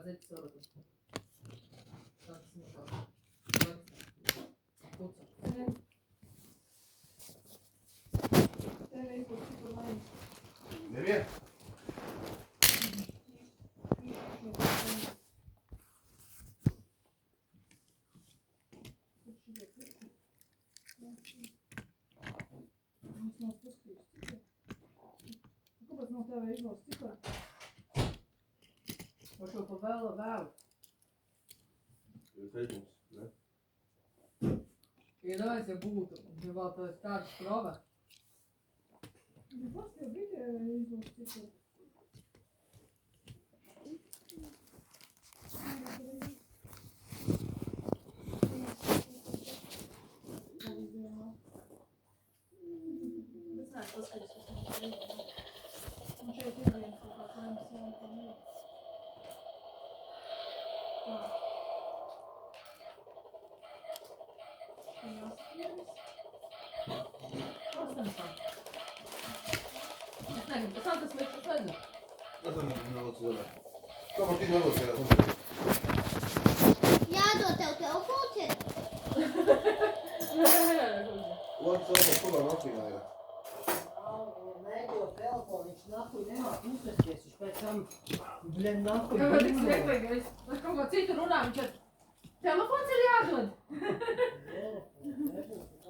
40. Nereye? Kāpēc no tev izvēlas ciklā? Vai šo pa vēl? Ir teikums, ne? Iedomājies, ja būtu, ja vēl tāds kāds prova. Ja pats tev bija izvēlas ciklā. Un šeit ir viens kaut kā kaimas jāpamīl. Tā. Jāsakrievis. Es nezinu, tas nav tas liekas, es nezinu. Tas nav cilvēks. Kā man tik nelos tajā? Jādod tev telefons ir? Otrs vēl kurā nafīgā ir. Neļo telefonu, viņš nahuj nemāk uzvesties, viņš pēc tam, bļen, nahuj Kāpēc tik dīmē. smieklīgais? Vai kaut ko citu runā, viņš ir telefons ir jādod.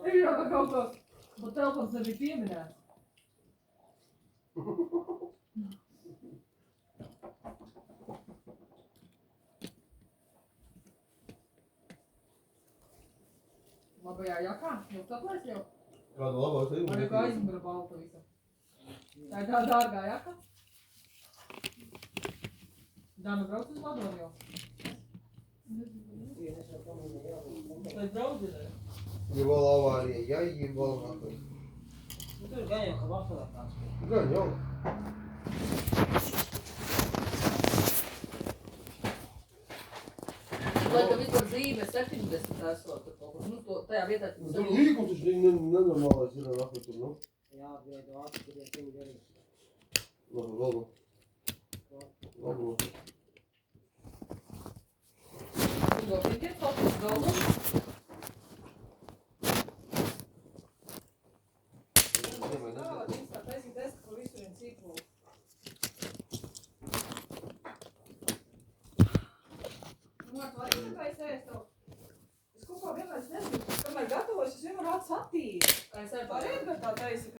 Ir jau pa kaut ko, bet telefons nebija pieminēts. Labajā jakā, jūs saplēs jau? Kādu labāk tev? Vai kā aizmira balta visa? Tā ir tā dārgā jaka? Dana brauc uz Madonu jau? Vai draudzinē? Ja vēl avārija, ja vēl nafīgā. Nu, tur gan jau, ka vakarā kāds. Gan jau. Lai tev vispār dzīve 70 esot tur kaut kur, nu, to, tajā vietā, Nu, tur līgums taču nenormālais ir nafīgā tur, nu. Jā, viedu ātri, kur jau tevi garīgi. Labu. Tu gopīties kaut kas galvu? Es kaut kā vienmēr nezinu, kamēr gatavos, es vienmēr acis attīru. Kā es arī Varētu, bet tā taisa,